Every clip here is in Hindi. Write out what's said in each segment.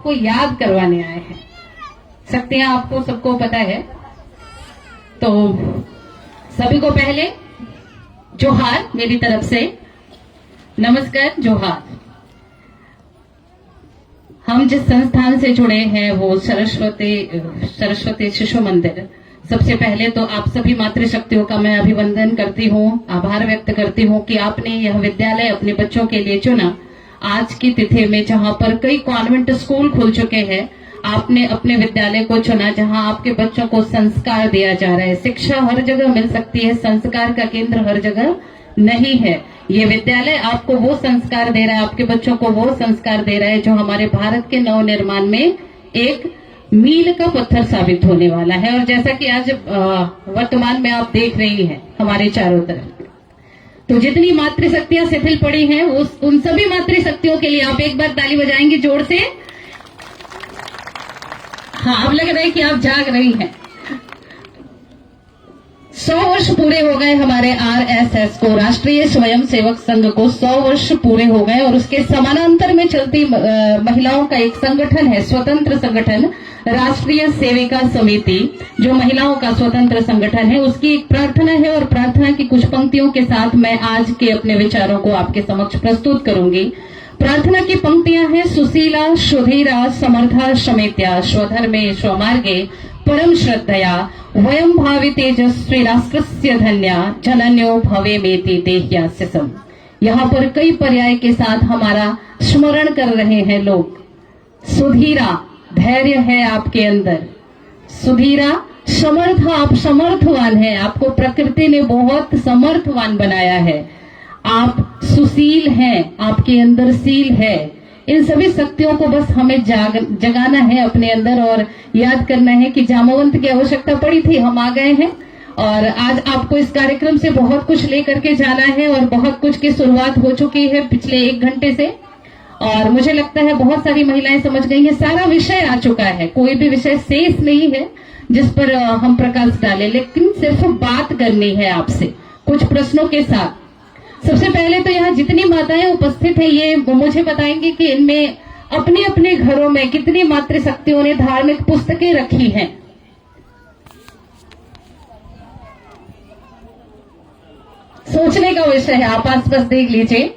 को याद करवाने आए हैं। शक्तियां आपको सबको पता है, तो सभी को पहले जोहार मेरी तरफ से, नमस्कार, जोहार। हम जिस संस्थान से जुड़े हैं वो सरस्वती शिशु मंदिर। सबसे पहले तो आप सभी मातृशक्तियों का मैं अभिवंदन करती हूँ, आभार व्यक्त करती हूँ कि आपने यह विद्यालय अपने बच्चों के लिए चुना। आज की तिथि में जहाँ पर कई कॉन्वेंट स्कूल खुल चुके हैं, आपने अपने विद्यालय को चुना जहाँ आपके बच्चों को संस्कार दिया जा रहा है। शिक्षा हर जगह मिल सकती है, संस्कार का केंद्र हर जगह नहीं है। ये विद्यालय आपको वो संस्कार दे रहा है, आपके बच्चों को वो संस्कार दे रहा है जो हमारे भारत के नव निर्माण में एक मील का पत्थर साबित होने वाला है। और जैसा कि आज वर्तमान में आप देख रही हैं हमारे चारों तरफ, तो जितनी मातृशक्तियां शिथिल पड़ी हैं उन सभी मातृशक्तियों के लिए आप एक बार ताली बजाएंगे जोर से। हाँ, अब लग रहा है कि आप जाग रही हैं। 100 वर्ष पूरे हो गए हमारे आरएसएस को, राष्ट्रीय स्वयंसेवक संघ को 100 वर्ष पूरे हो गए। और उसके समानांतर में चलती महिलाओं का एक संगठन है, स्वतंत्र संगठन राष्ट्रीय सेविका समिति, जो महिलाओं का स्वतंत्र संगठन है। उसकी एक प्रार्थना है और प्रार्थना की कुछ पंक्तियों के साथ मैं आज के अपने विचारों को आपके समक्ष प्रस्तुत करूंगी। प्रार्थना की पंक्तियां हैं: सुशीला सुधीरा समर्था शमेत्या स्वधर्मे स्वमार्गे परम श्रद्धया वयम भावी तेजस्वी राष्ट्रस्य धन्या जनन्यो भवेमेति देह्यास्य सम। यहाँ पर कई पर्याय के साथ हमारा स्मरण कर रहे हैं लोग। सुधीरा, धैर्य है आपके अंदर। सुधीरा, समर्थ, आप समर्थवान हैं, आपको प्रकृति ने बहुत समर्थवान बनाया है। आप सुशील हैं, आपके अंदर सील है। इन सभी शक्तियों को बस हमें जगाना है अपने अंदर और याद करना है कि जामवंत की आवश्यकता पड़ी थी, हम आ गए हैं। और आज आपको इस कार्यक्रम से बहुत कुछ लेकर के जाना है और बहुत कुछ की शुरुआत हो चुकी है पिछले 1 घंटे से। और मुझे लगता है बहुत सारी महिलाएं समझ गई हैं, सारा विषय आ चुका है, कोई भी विषय शेष नहीं है जिस पर हम प्रकाश डालें, लेकिन सिर्फ बात करनी है आपसे कुछ प्रश्नों के साथ। सबसे पहले तो यहाँ जितनी माताएं उपस्थित हैं ये मुझे बताएंगे कि इनमें अपने अपने घरों में कितनी मातृशक्तियों ने धार्मिक पुस्तकें रखी हैं। सोचने का विषय है, आप आसपास देख लीजिए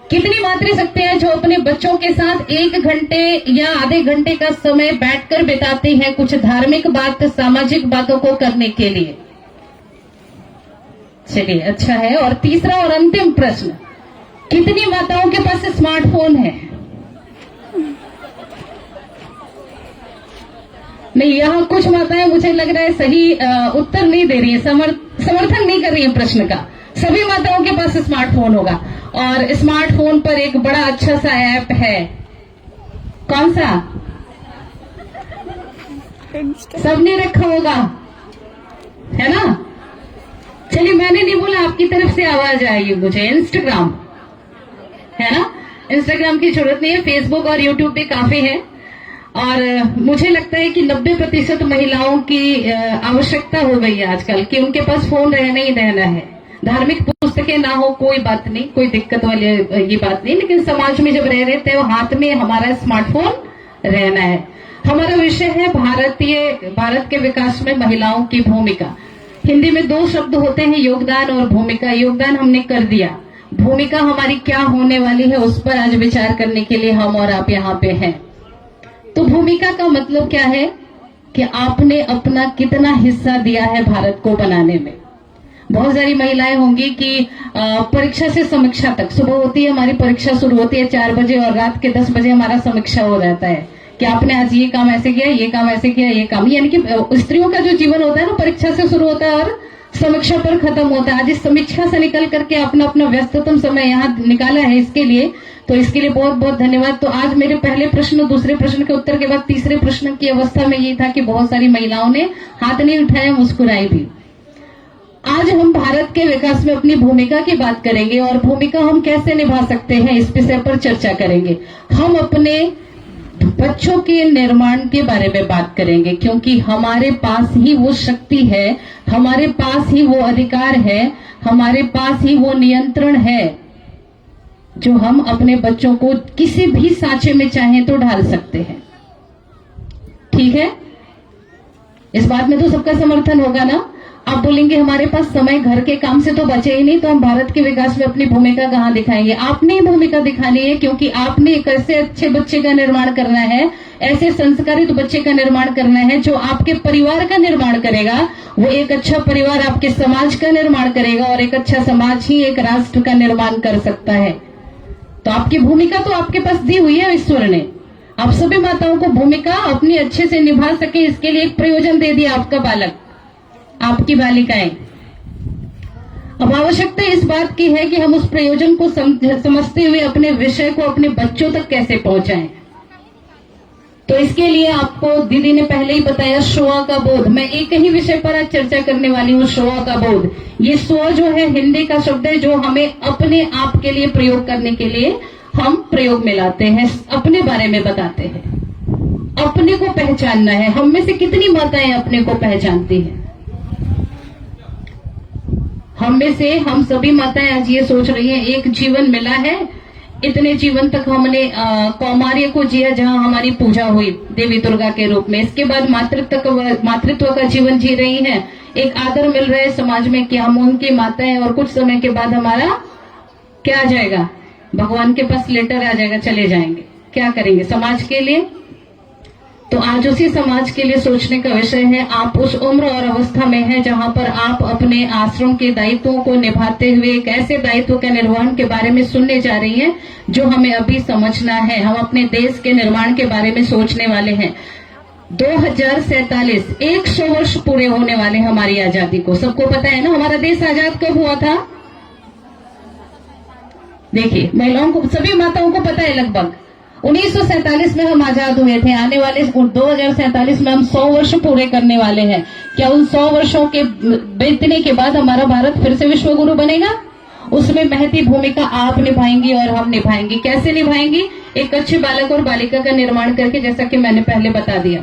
कितनी मातृशक्तियां जो अपने बच्चों के साथ 1 घंटे या आधे घंटे का समय बैठकर बिताती हैं कुछ धार्मिक बात, सामाजिक बातों को करने के लिए। चलिए, अच्छा है। और तीसरा और अंतिम प्रश्न, कितनी माताओं के पास स्मार्टफोन है? नहीं, यहाँ कुछ माताएं मुझे लग रहा है सही उत्तर नहीं दे रही है, समर्थन नहीं कर रही है प्रश्न का। सभी माताओं के पास स्मार्टफोन होगा और स्मार्टफोन पर एक बड़ा अच्छा सा ऐप है। कौन सा? सबने रखा होगा, है ना? चलिए, मैंने नहीं बोला, आपकी तरफ से आवाज आएगी मुझे। इंस्टाग्राम है ना? इंस्टाग्राम की जरूरत नहीं है, फेसबुक और यूट्यूब भी काफी है। और मुझे लगता है कि 90% महिलाओं की आवश्यकता हो गई है आजकल कि उनके पास फोन रहना ही रहना है। धार्मिक पुस्तकें ना हो कोई बात नहीं, कोई दिक्कत वाली ये बात नहीं, लेकिन समाज में जब रह रहे थे हाथ में हमारा स्मार्टफोन रहना है। हमारा विषय है भारत के विकास में महिलाओं की भूमिका। हिंदी में 2 शब्द होते हैं, योगदान और भूमिका। योगदान हमने कर दिया, भूमिका हमारी क्या होने वाली है उस पर आज विचार करने के लिए हम और आप यहाँ पे हैं। तो भूमिका का मतलब क्या है कि आपने अपना कितना हिस्सा दिया है भारत को बनाने में। बहुत सारी महिलाएं होंगी कि परीक्षा से समीक्षा तक, सुबह होती है हमारी परीक्षा शुरू होती है 4 बजे और रात के 10 बजे हमारा समीक्षा हो जाता है कि आपने आज ये काम ऐसे किया, ये काम ऐसे किया, ये काम। यानी कि स्त्रियों का जो जीवन होता है ना, परीक्षा से शुरू होता है और समीक्षा पर खत्म होता है। आज इस समीक्षा से निकल करके अपना अपना व्यस्ततम समय यहाँ निकाला है इसके लिए, तो इसके लिए बहुत बहुत धन्यवाद। तो आज मेरे पहले प्रश्न, दूसरे प्रश्न के उत्तर के बाद तीसरे प्रश्न की अवस्था में ये था कि बहुत सारी महिलाओं ने हाथ नहीं उठाया, मुस्कुराई भी। आज हम भारत के विकास में अपनी भूमिका की बात करेंगे और भूमिका हम कैसे निभा सकते हैं इस विषय पर चर्चा करेंगे। हम अपने बच्चों के निर्माण के बारे में बात करेंगे, क्योंकि हमारे पास ही वो शक्ति है, हमारे पास ही वो अधिकार है, हमारे पास ही वो नियंत्रण है। जो हम अपने बच्चों को किसी भी सांचे में चाहें तो ढाल सकते हैं। ठीक है, इस बात में तो सबका समर्थन होगा ना। आप बोलेंगे हमारे पास समय घर के काम से तो बचे ही नहीं, तो हम भारत के विकास में अपनी भूमिका कहाँ दिखाएंगे। आपने ही भूमिका दिखानी है, क्योंकि आपने एक ऐसे अच्छे बच्चे का निर्माण करना है, ऐसे संस्कारित बच्चे का निर्माण करना है जो आपके परिवार का निर्माण करेगा। वो एक अच्छा परिवार आपके समाज का निर्माण करेगा, और एक अच्छा समाज ही एक राष्ट्र का निर्माण कर सकता है। तो आपकी भूमिका तो आपके पास दी हुई है ईश्वर ने। आप सभी माताओं को भूमिका अपनी अच्छे से निभा सके, इसके लिए एक प्रयोजन दे दिया आपका बालक, आपकी बालिकाएं। अब आवश्यकता इस बात की है कि हम उस प्रयोजन को समझते हुए अपने विषय को अपने बच्चों तक कैसे पहुंचाएं। तो इसके लिए आपको दीदी ने पहले ही बताया, स्व का बोध। मैं एक ही विषय पर आज चर्चा करने वाली हूँ, स्व का बोध। ये स्व जो है हिंदी का शब्द है, जो हमें अपने आप के लिए प्रयोग करने के लिए हम प्रयोग में लाते हैं, अपने बारे में बताते हैं। अपने को पहचानना है। हम में से कितनी माताएं अपने को पहचानती हैं? हम में से हम सभी माताएं आज ये सोच रही हैं, एक जीवन मिला है, इतने जीवन तक हमने कौमार्य को जिया, जहां हमारी पूजा हुई देवी दुर्गा के रूप में। इसके बाद मातृत्व का जीवन जी रही हैं, एक आदर मिल रहा है समाज में कि हम उनकी माताएं, और कुछ समय के बाद हमारा क्या आ जाएगा, भगवान के पास लेटर आ जाएगा, चले जाएंगे। क्या करेंगे समाज के लिए? तो आज उसी समाज के लिए सोचने का विषय है। आप उस उम्र और अवस्था में हैं जहां पर आप अपने आश्रम के दायित्वों को निभाते हुए एक ऐसे दायित्व के निर्वहन के बारे में सुनने जा रही हैं जो हमें अभी समझना है। हम अपने देश के निर्माण के बारे में सोचने वाले हैं। 2047 100 वर्ष पूरे होने वाले हमारी आजादी को। सबको पता है ना हमारा देश आजाद कब हुआ था? देखिए, महिलाओं को, सभी माताओं को पता है लगभग 1947 में हम आजाद हुए थे। आने वाले 2047 में हम 100 वर्ष पूरे करने वाले हैं। क्या उन 100 वर्षों के बीतने के बाद हमारा भारत फिर से विश्व गुरु बनेगा? उसमें महती भूमिका आप निभाएंगी और हम निभाएंगे। कैसे निभाएंगी? एक अच्छे बालक और बालिका का निर्माण करके, जैसा कि मैंने पहले बता दिया।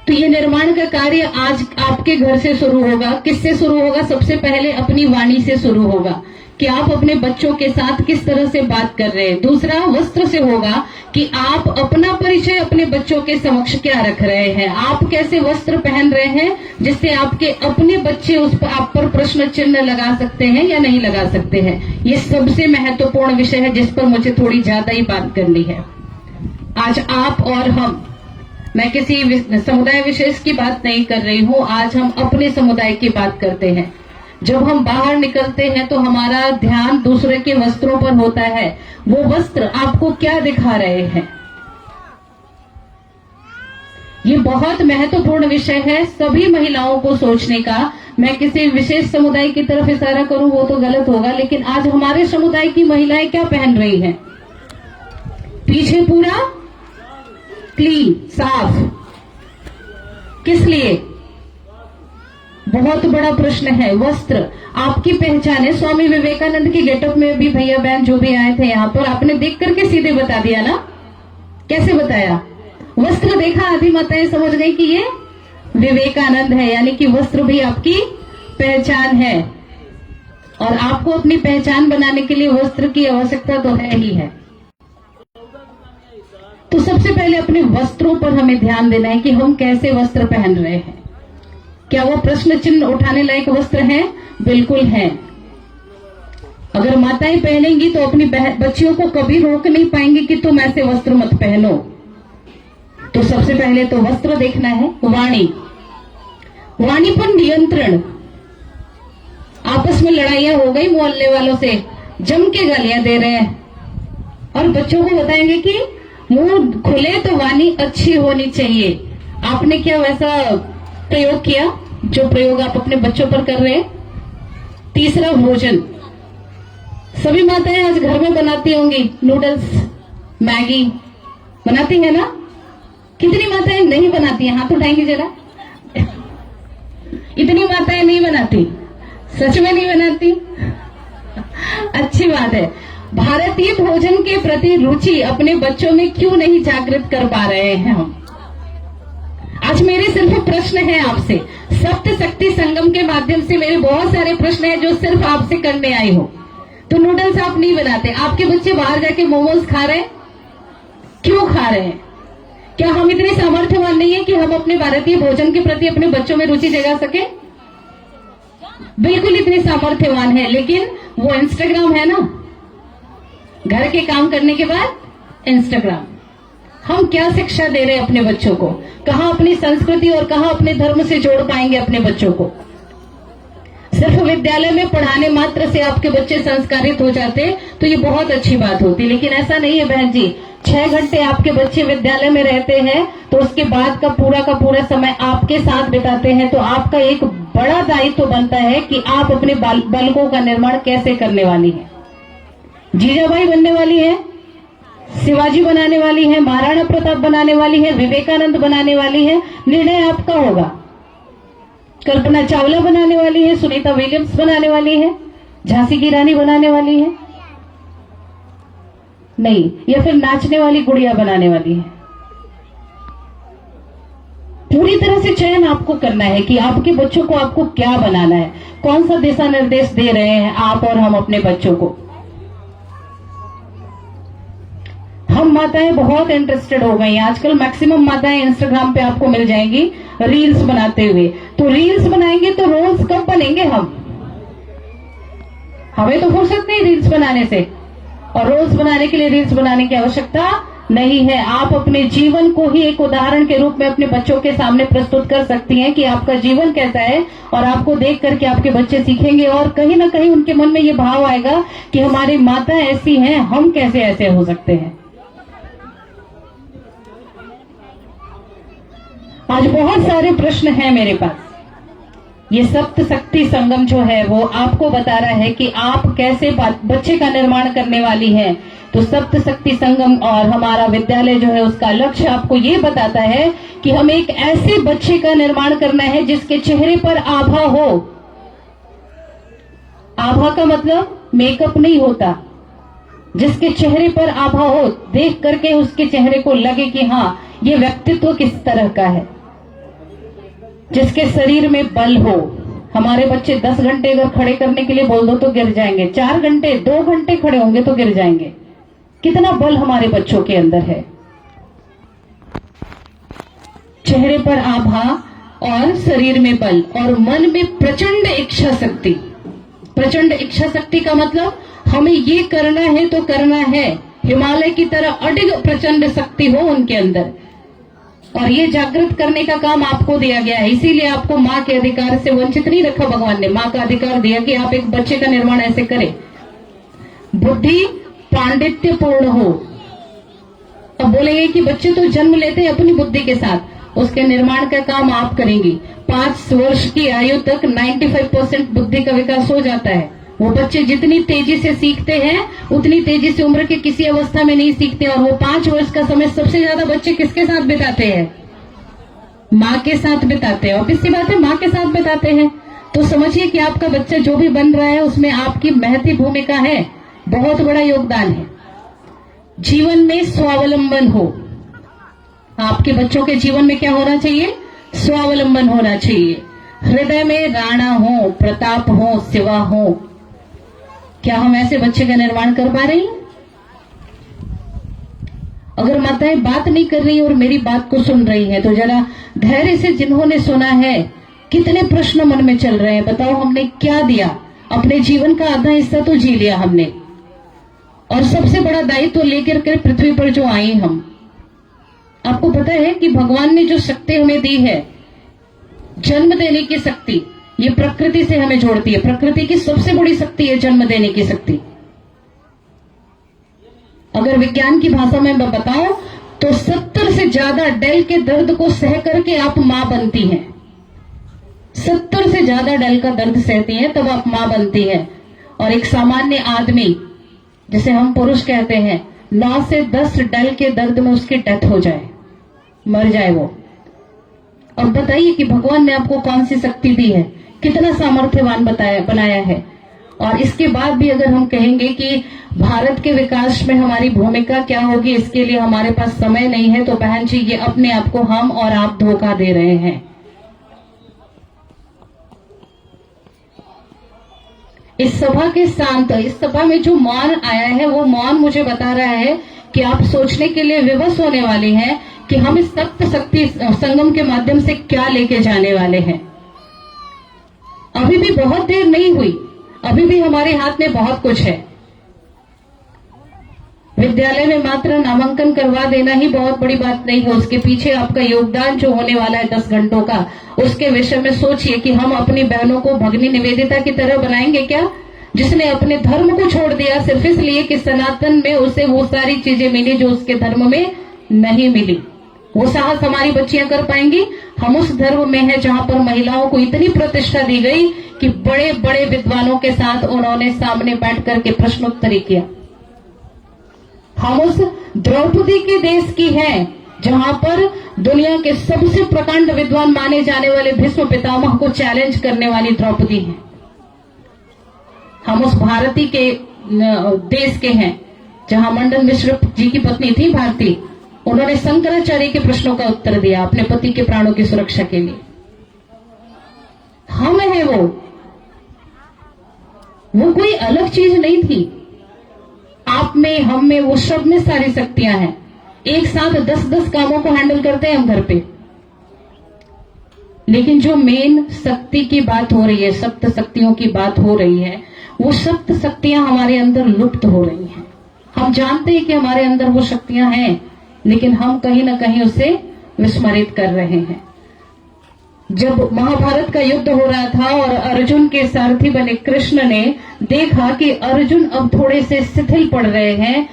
तो ये निर्माण का कार्य आज आपके घर से शुरू होगा। किससे शुरू होगा? सबसे पहले अपनी वाणी से शुरू होगा कि आप अपने बच्चों के साथ किस तरह से बात कर रहे हैं। दूसरा, वस्त्र से होगा कि आप अपना परिचय अपने बच्चों के समक्ष क्या रख रहे हैं। आप कैसे वस्त्र पहन रहे हैं जिससे आपके अपने बच्चे उस पर आप पर प्रश्न चिन्ह लगा सकते हैं या नहीं लगा सकते हैं। ये सबसे महत्वपूर्ण विषय है जिस पर मुझे थोड़ी ज्यादा ही बात करनी है। आज आप और हम, मैं किसी समुदाय विशेष की बात नहीं कर रही हूँ, आज हम अपने समुदाय की बात करते हैं। जब हम बाहर निकलते हैं तो हमारा ध्यान दूसरे के वस्त्रों पर होता है। वो वस्त्र आपको क्या दिखा रहे हैं? ये बहुत महत्वपूर्ण विषय है सभी महिलाओं को सोचने का। मैं किसी विशेष समुदाय की तरफ इशारा करूं वो तो गलत होगा, लेकिन आज हमारे समुदाय की महिलाएं क्या पहन रही हैं? पीछे पूरा क्लीन, साफ। किस लिए? बहुत बड़ा प्रश्न है। वस्त्र आपकी पहचान है। स्वामी विवेकानंद की गेटअप में भी भैया बहन जो भी आए थे यहाँ पर, आपने देख करके सीधे बता दिया ना। कैसे बताया? वस्त्र देखा, आधी माताएं समझ गई कि ये विवेकानंद है, यानी कि वस्त्र भी आपकी पहचान है। और आपको अपनी पहचान बनाने के लिए वस्त्र की आवश्यकता तो है ही है। तो सबसे पहले अपने वस्त्रों पर हमें ध्यान देना है कि हम कैसे वस्त्र पहन रहे हैं। क्या वो प्रश्न चिन्ह उठाने लायक वस्त्र हैं? बिल्कुल हैं। अगर माताएं पहनेंगी तो अपनी बच्चियों को कभी रोक नहीं पाएंगी कि तुम ऐसे वस्त्र मत पहनो। तो सबसे पहले तो वस्त्र देखना है। वाणी, वाणी पर नियंत्रण। आपस में लड़ाइयां हो गई मोहल्ले वालों से, जम के गालियां दे रहे हैं, और बच्चों को बताएंगे कि मुंह खुले तो वाणी अच्छी होनी चाहिए। आपने क्या वैसा प्रयोग किया जो प्रयोग आप अपने बच्चों पर कर रहे हैं? तीसरा, भोजन। सभी माताएं आज घर में बनाती होंगी, नूडल्स, मैगी बनाती है ना? कितनी माताएं नहीं बनाती हैं? हाथ उठाएंगी जरा। इतनी माताएं नहीं बनाती, सच में नहीं बनाती। अच्छी बात है। भारतीय भोजन के प्रति रुचि अपने बच्चों में क्यों नहीं जागृत कर पा रहे हैं हम? आज मेरे सिर्फ प्रश्न है आपसे। सप्त शक्ति संगम के माध्यम से मेरे बहुत सारे प्रश्न हैं जो सिर्फ आपसे करने आई हूं। तो नूडल्स आप नहीं बनाते। आपके बच्चे बाहर जाके मोमोज खा रहे हैं, क्यों खा रहे हैं? क्या हम इतने सामर्थ्यवान नहीं है कि हम अपने भारतीय भोजन के प्रति अपने बच्चों में रुचि जगा सके? बिल्कुल इतने सामर्थ्यवान है, लेकिन वो इंस्टाग्राम है ना, घर के काम करने के बाद इंस्टाग्राम। हम क्या शिक्षा दे रहे हैं अपने बच्चों को? कहां अपनी संस्कृति और कहां अपने धर्म से जोड़ पाएंगे अपने बच्चों को? सिर्फ विद्यालय में पढ़ाने मात्र से आपके बच्चे संस्कारित हो जाते तो ये बहुत अच्छी बात होती, लेकिन ऐसा नहीं है बहन जी। 6 घंटे आपके बच्चे विद्यालय में रहते हैं तो उसके बाद का पूरा समय आपके साथ बिताते हैं, तो आपका एक बड़ा दायित्व बनता है कि आप अपने बालकों का निर्माण कैसे करने वाली हैं। जीजाबाई बनने वाली है, शिवाजी बनाने वाली है, महाराणा प्रताप बनाने वाली है, विवेकानंद बनाने वाली है, निर्णय आपका होगा। कल्पना चावला बनाने वाली है, सुनीता विलियम्स बनाने वाली है, झांसी की रानी बनाने वाली है नहीं, या फिर नाचने वाली गुड़िया बनाने वाली है। पूरी तरह से चयन आपको करना है कि आपके बच्चों को आपको क्या बनाना है, कौन सा दिशा निर्देश दे रहे हैं आप और हम अपने बच्चों को। हम माताएं बहुत इंटरेस्टेड हो गई हैं आजकल। मैक्सिमम माताएं इंस्टाग्राम पे आपको मिल जाएंगी रील्स बनाते हुए। तो रील्स बनाएंगे तो रोज कब बनेंगे हम? हमें तो फुर्सत नहीं रील्स बनाने से, और रोज बनाने के लिए रील्स बनाने की आवश्यकता नहीं है। आप अपने जीवन को ही एक उदाहरण के रूप में अपने बच्चों के सामने प्रस्तुत कर सकती हैं कि आपका जीवन कैसा है, और आपको देख करके आपके बच्चे सीखेंगे और कहीं ना कहीं उनके मन में ये भाव आएगा कि हमारी माता ऐसी हैं, हम कैसे ऐसे हो सकते हैं। आज बहुत सारे प्रश्न हैं मेरे पास। ये सप्त शक्ति संगम जो है वो आपको बता रहा है कि आप कैसे बच्चे का निर्माण करने वाली हैं। तो सप्त शक्ति संगम और हमारा विद्यालय जो है उसका लक्ष्य आपको ये बताता है कि हमें एक ऐसे बच्चे का निर्माण करना है जिसके चेहरे पर आभा हो। आभा का मतलब मेकअप नहीं होता, जिसके चेहरे पर आभा हो, देख करके उसके चेहरे को लगे कि हाँ ये व्यक्तित्व किस तरह का है, जिसके शरीर में बल हो। हमारे बच्चे 10 घंटे अगर खड़े करने के लिए बोल दो तो गिर जाएंगे, 4 घंटे 2 घंटे खड़े होंगे तो गिर जाएंगे। कितना बल हमारे बच्चों के अंदर है। चेहरे पर आभा और शरीर में बल और मन में प्रचंड इच्छा शक्ति। प्रचंड इच्छा शक्ति का मतलब हमें ये करना है तो करना है, हिमालय की तरह अडिग प्रचंड शक्ति हो उनके अंदर। और ये जागृत करने का काम आपको दिया गया है, इसीलिए आपको माँ के अधिकार से वंचित नहीं रखा भगवान ने। माँ का अधिकार दिया कि आप एक बच्चे का निर्माण ऐसे करें, बुद्धि पांडित्य पूर्ण हो। अब बोलेंगे कि बच्चे तो जन्म लेते हैं अपनी बुद्धि के साथ, उसके निर्माण का काम आप करेंगी। 5 वर्ष की आयु तक 95% बुद्धि का विकास हो जाता है। वो बच्चे जितनी तेजी से सीखते हैं उतनी तेजी से उम्र के किसी अवस्था में नहीं सीखते। और वो 5 वर्ष का समय सबसे ज्यादा बच्चे किसके साथ बिताते हैं? माँ के साथ बिताते हैं। ऑब्वियस सी बात है, माँ के साथ बिताते हैं। तो समझिए कि आपका बच्चा जो भी बन रहा है उसमें आपकी महती भूमिका है, बहुत बड़ा योगदान है। जीवन में स्वावलंबन हो। आपके बच्चों के जीवन में क्या होना चाहिए? स्वावलंबन होना चाहिए। हृदय में राणा हो, प्रताप हो, शिवा हो। क्या हम ऐसे बच्चे का निर्माण कर पा रही हैं? अगर माताएं बात नहीं कर रही और मेरी बात को सुन रही हैं तो जरा धैर्य से, जिन्होंने सुना है, कितने प्रश्न मन में चल रहे हैं, बताओ हमने क्या दिया? अपने जीवन का आधा हिस्सा तो जी लिया हमने, और सबसे बड़ा दायित्व लेकर के पृथ्वी पर जो आए हम। आपको पता है कि भगवान ने जो शक्ति हमें दी है, जन्म देने की शक्ति, ये प्रकृति से हमें जोड़ती है। प्रकृति की सबसे बड़ी शक्ति है जन्म देने की शक्ति। अगर विज्ञान की भाषा में मैं बताऊं तो 70 से ज्यादा डेल के दर्द को सह करके आप मां बनती हैं। 70 से ज्यादा डेल का दर्द सहती हैं तब आप मां बनती हैं। और एक सामान्य आदमी, जिसे हम पुरुष कहते हैं, 9 से 10 डेल के दर्द में उसकी डेथ हो जाए, मर जाए वो। अब बताइए कि भगवान ने आपको कौन सी शक्ति दी है, कितना सामर्थ्यवान बनाया है। और इसके बाद भी अगर हम कहेंगे कि भारत के विकास में हमारी भूमिका क्या होगी, इसके लिए हमारे पास समय नहीं है, तो बहन जी ये अपने आप को हम और आप धोखा दे रहे हैं। इस सभा के शांत, इस सभा में जो मौन आया है वो मौन मुझे बता रहा है कि आप सोचने के लिए विवश होने वाले हैं कि हम इस सप्त शक्ति संगम के माध्यम से क्या लेके जाने वाले हैं। अभी भी बहुत देर नहीं हुई, अभी भी हमारे हाथ में बहुत कुछ है। विद्यालय में मात्र नामांकन करवा देना ही बहुत बड़ी बात नहीं है, उसके पीछे आपका योगदान जो होने वाला है 10 घंटों का, उसके विषय में सोचिए कि हम अपनी बहनों को भगिनी निवेदिता की तरह बनाएंगे क्या, जिसने अपने धर्म को छोड़ दिया सिर्फ इसलिए कि सनातन में उसे वो सारी चीजें मिली जो उसके धर्म में नहीं मिली। वो साहस हमारी बच्चियां कर पाएंगी? हम उस धर्म में है जहां पर महिलाओं को इतनी प्रतिष्ठा दी गई कि बड़े बड़े विद्वानों के साथ उन्होंने सामने बैठ करके प्रश्नोत्तरी किया। हम उस द्रौपदी के देश की हैं जहां पर दुनिया के सबसे प्रकांड विद्वान माने जाने वाले भीष्म पितामह को चैलेंज करने वाली द्रौपदी हैं। हम उस भारती के देश के हैं जहां मंडन मिश्र जी की पत्नी थी भारती, उन्होंने शंकराचार्य के प्रश्नों का उत्तर दिया अपने पति के प्राणों की सुरक्षा के लिए। हम है वो कोई अलग चीज नहीं थी। आप में, हम में, वो सब में सारी शक्तियां हैं। एक साथ 10-10 कामों को हैंडल करते हैं हम घर पे। लेकिन जो मेन शक्ति की बात हो रही है, सप्त शक्तियों की बात हो रही है, वो सप्त शक्तियां हमारे अंदर लुप्त हो रही हैं। हम जानते हैं कि हमारे अंदर वो शक्तियां हैं, लेकिन हम कहीं ना कहीं उसे विस्मरित कर रहे हैं। जब महाभारत का युद्ध हो रहा था और अर्जुन के सारथी बने कृष्ण ने देखा कि अर्जुन अब थोड़े से शिथिल पड़ रहे हैं,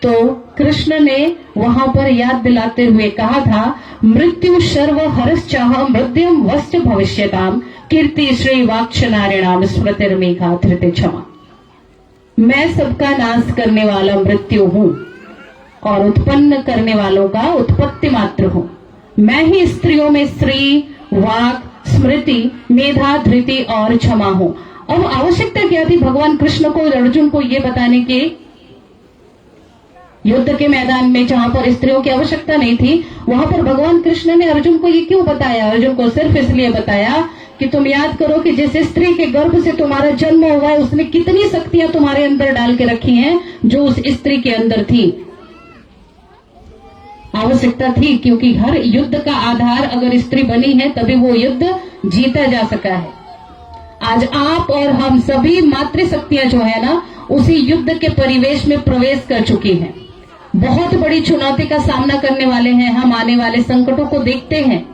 तो कृष्ण ने वहां पर याद दिलाते हुए कहा था, मृत्यु सर्व हरश्चाह मृत्युम वश्च भविष्यताम कीर्ति श्री वाक्ष नारिणाम स्मृतिर्मेघा धृति क्षमा। मैं सबका नाश करने वाला मृत्यु हूं और उत्पन्न करने वालों का उत्पत्ति मात्र हूं। मैं ही स्त्रियों में श्री, वाक, स्मृति, मेधा, धृति और क्षमा हूं। अब आवश्यकता क्या थी भगवान कृष्ण को अर्जुन को ये बताने की? युद्ध के मैदान में जहां पर स्त्रियों की आवश्यकता नहीं थी, वहां पर भगवान कृष्ण ने अर्जुन को ये क्यों बताया? अर्जुन को सिर्फ इसलिए बताया कि तुम याद करो कि जिस स्त्री के गर्भ से तुम्हारा जन्म हुआ है उसने कितनी शक्तियां तुम्हारे अंदर डाल के रखी हैं जो उस स्त्री के अंदर थी। आवश्यकता थी, क्योंकि हर युद्ध का आधार अगर स्त्री बनी है तभी वो युद्ध जीता जा सका है। आज आप और हम सभी मातृशक्तियां जो है ना, उसी युद्ध के परिवेश में प्रवेश कर चुकी हैं। बहुत बड़ी चुनौती का सामना करने वाले हैं हम। आने वाले संकटों को देखते हैं।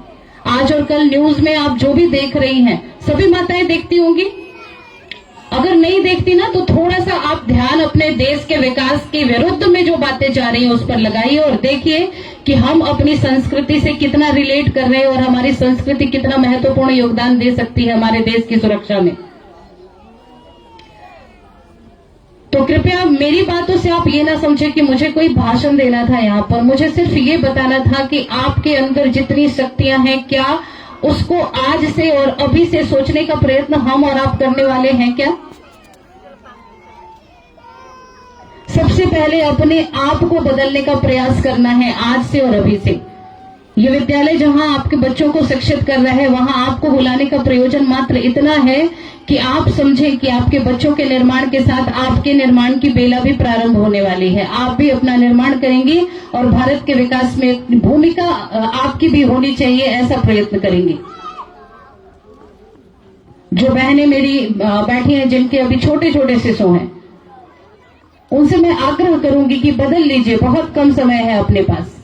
आज और कल न्यूज में आप जो भी देख रही हैं, सभी माताएं देखती होंगी। अगर नहीं देखती ना, तो थोड़ा सा आप ध्यान अपने देश के विकास के विरुद्ध में जो बातें जा रही हैं उस पर लगाइए और देखिए कि हम अपनी संस्कृति से कितना रिलेट कर रहे हैं और हमारी संस्कृति कितना महत्वपूर्ण योगदान दे सकती है हमारे देश की सुरक्षा में। तो कृपया मेरी बातों से आप ये ना समझे कि मुझे कोई भाषण देना था यहाँ पर। मुझे सिर्फ ये बताना था कि आपके अंदर जितनी शक्तियां हैं, क्या उसको आज से और अभी से सोचने का प्रयत्न हम और आप करने वाले हैं क्या? सबसे पहले अपने आप को बदलने का प्रयास करना है आज से और अभी से। ये विद्यालय जहां आपके बच्चों को शिक्षित कर रहा है, वहां आपको बुलाने का प्रयोजन मात्र इतना है कि आप समझें कि आपके बच्चों के निर्माण के साथ आपके निर्माण की बेला भी प्रारंभ होने वाली है। आप भी अपना निर्माण करेंगे और भारत के विकास में भूमिका आपकी भी होनी चाहिए, ऐसा प्रयत्न करेंगे। जो बहनें मेरी बैठी हैं, जिनके अभी छोटे छोटे शिशु हैं, उनसे मैं आग्रह करूंगी कि बदल लीजिए, बहुत कम समय है अपने पास।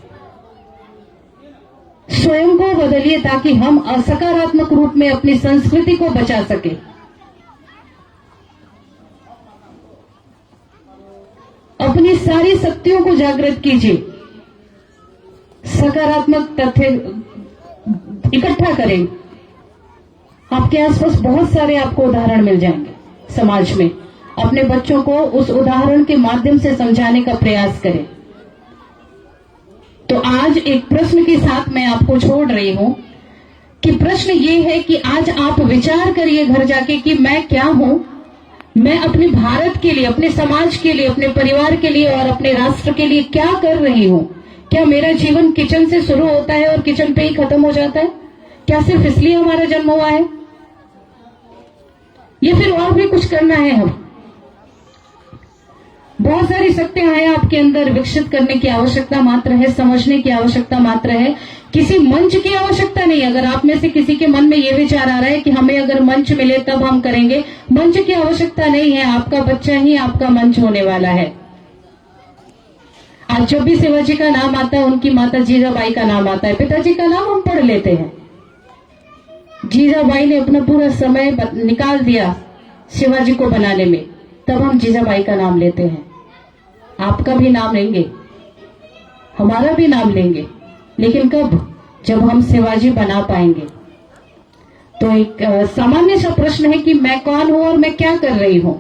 स्वयं को बदलिए ताकि हम सकारात्मक रूप में अपनी संस्कृति को बचा सके। अपनी सारी शक्तियों को जागृत कीजिए, सकारात्मक तथ्य इकट्ठा करें। आपके आसपास बहुत सारे आपको उदाहरण मिल जाएंगे समाज में। अपने बच्चों को उस उदाहरण के माध्यम से समझाने का प्रयास करें। तो आज एक प्रश्न के साथ मैं आपको छोड़ रही हूं कि प्रश्न ये है कि आज आप विचार करिए घर जाके कि मैं क्या हूं। मैं अपने भारत के लिए, अपने समाज के लिए, अपने परिवार के लिए और अपने राष्ट्र के लिए क्या कर रही हूं। क्या मेरा जीवन किचन से शुरू होता है और किचन पे ही खत्म हो जाता है? क्या सिर्फ इसलिए हमारा जन्म हुआ है? या फिर और भी कुछ करना है? हम बहुत सारी शक्तियां हैं आपके अंदर, विकसित करने की आवश्यकता मात्र है, समझने की आवश्यकता मात्र है, किसी मंच की आवश्यकता नहीं। अगर आप में से किसी के मन में ये विचार आ रहा है कि हमें अगर मंच मिले तब हम करेंगे, मंच की आवश्यकता नहीं है, आपका बच्चा ही आपका मंच होने वाला है। आज जब भी शिवाजी का नाम आता है, उनकी माता जीजाबाई का नाम आता है, पिताजी का नाम हम पढ़ लेते हैं। जीजाबाई ने अपना पूरा समय निकाल दिया शिवाजी को बनाने में, तब हम जीजाबाई का नाम लेते हैं। आपका भी नाम लेंगे, हमारा भी नाम लेंगे, लेकिन कब? जब हम शिवाजी बना पाएंगे। तो एक सामान्य सा प्रश्न है कि मैं कौन हूं और मैं क्या कर रही हूं।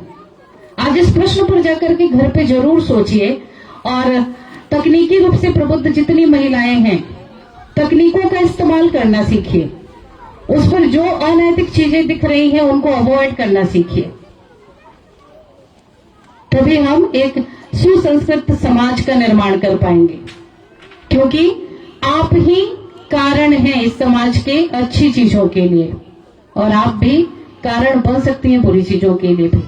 आज इस प्रश्न पर जाकर के घर पे जरूर सोचिए, और तकनीकी रूप से प्रबुद्ध जितनी महिलाएं हैं, तकनीकों का इस्तेमाल करना सीखिए। उस पर जो अनैतिक चीजें दिख रही हैं उनको अवॉइड करना सीखिए, तभी हम एक सुसंस्कृत समाज का निर्माण कर पाएंगे। क्योंकि आप ही कारण हैं इस समाज के अच्छी चीजों के लिए, और आप भी कारण बन सकती हैं बुरी चीजों के लिए भी।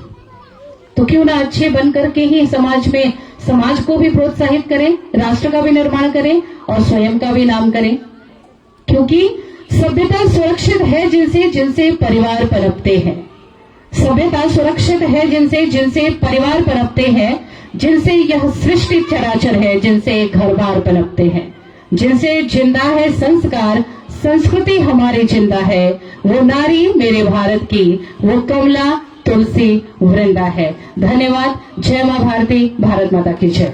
तो क्यों ना अच्छे बन करके ही समाज को भी प्रोत्साहित करें, राष्ट्र का भी निर्माण करें और स्वयं का भी नाम करें। क्योंकि सभ्यता सुरक्षित है जिनसे परिवार पनपते हैं। सभ्यता सुरक्षित है जिनसे परिवार पनपते हैं, जिनसे यह सृष्टि चराचर है, जिनसे घर बार पनपते हैं, जिनसे जिंदा है संस्कार, संस्कृति हमारी जिंदा है। वो नारी मेरे भारत की, वो कमला तुलसी वृंदा है। धन्यवाद। जय मां भारती, भारत माता की जय।